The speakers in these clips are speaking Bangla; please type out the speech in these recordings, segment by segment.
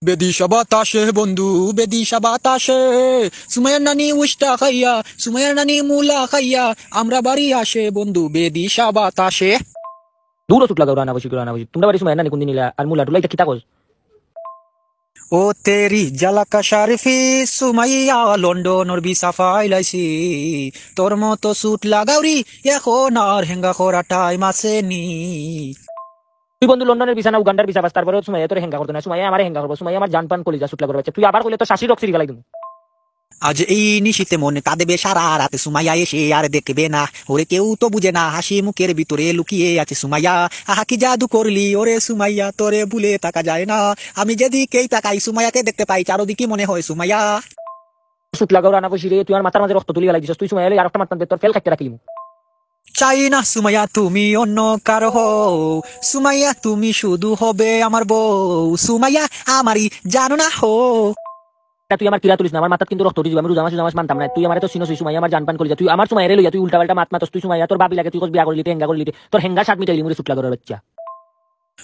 বেদিশা বাতাসে বন্ধু বেদিশা বাতাসে সুমাইয়ার নানি উষ্টা খাইয়া সুমাইয়ার নানি মুলা খাইয়া আমরা বাড়ি আসে বন্ধু বেদিশা বাতাসে। দূর চুট লাগাও রানা বসি তোমরা বাড়ি সময় না কোন দিন নিলা আর মুলা টুলা এটা কিতা কস ও তেরি জালাকা শারিফি সুমাইয়া লন্ডনের ভিসা ফাইলাইছি তোর মতো সুট লাগাওরি এখন আর হেঙ্গা করা টাইম আসেনি। তুই বন্ধু লন্ডনের ভিসা না উগান্ডার ভিসা পাস তারপরে সময় তোর হেঙ্গা করতো না সময় আমার হেঙ্গা করবো সময় আমার জান পান কলিজা চুট লাগার বাচ্চা তুই আবার কইলে তো শাশি রক্সি গালাই দিমু আজ এই নিশীতে মনে কাঁদবে সারা রাতে সুমাইয়া এসে আর দেখবে না ওরে কেউ তো বুঝে না হাসি মুখের ভিতরে লুকিয়ে আছে সুমাইয়া আহা কি জাদু করলি ওরে সুমাইয়া তোরে ভুলে তাকা যায় না আমি যেদিকেই তাকাই সুমাইয়াকে দেখতে পাই চারদিকে মনে হয় সুমাইয়া। চুট লাগাও রানা বসি রে তুই আমার মাথার মাঝে রক্ত তুলি গালাই দিছিস তুই সময় এলে আর একটা মাত্রা তোর ফেল খাইতে রাখিলিমু চাই না সুমাইয়া তুমি অন্য কারো হও সুমাইয়া তুমি শুধু হবে আমার বউ সুমাইয়া আমারই জানো না হো। তুই আমার কিরা তুলিস না আমার মাথাত কিন্তু রক্ত দিবি আমি রোজা মাস মানতাম না তুই আমার তো সিনো সময় আমার জান পান কলিজা তুই আমার সময় এলে লইয়া তুই উল্টা পাল্টা মাত মাতস তুই সময় তোর বাবি লাগে তুই কস বিয়া করলি হেঙ্গা করলি তোর হেঙ্গা শার্ট মিটাইলি মুরে চুট লাগার বাচ্চা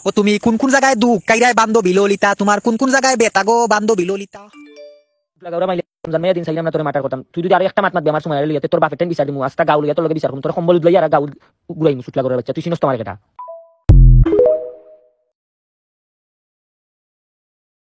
ও তুমি কোন কোন জায়গায় দুঃখ কাইরায় বান্ধবী ললিতা তোমার কোন কোন জায়গায় বেতাগো বান্ধবী ললিতা। লাগাওরা মাইলে রমজান মেয়ে দিন চাইলাম না তোর মাটার কথা তুই যদি আর একটা মাত মাতবি আমার সময় এলে তোর বাপের টেন বিচার দিমু আস্তা গাউলিয়া তোর লগে বিচার করুম তোর সম্বল লইয়া আর গাউল গুড়াইমু চুট লাগার বাচ্চা তুই সিনস তোমার কেটা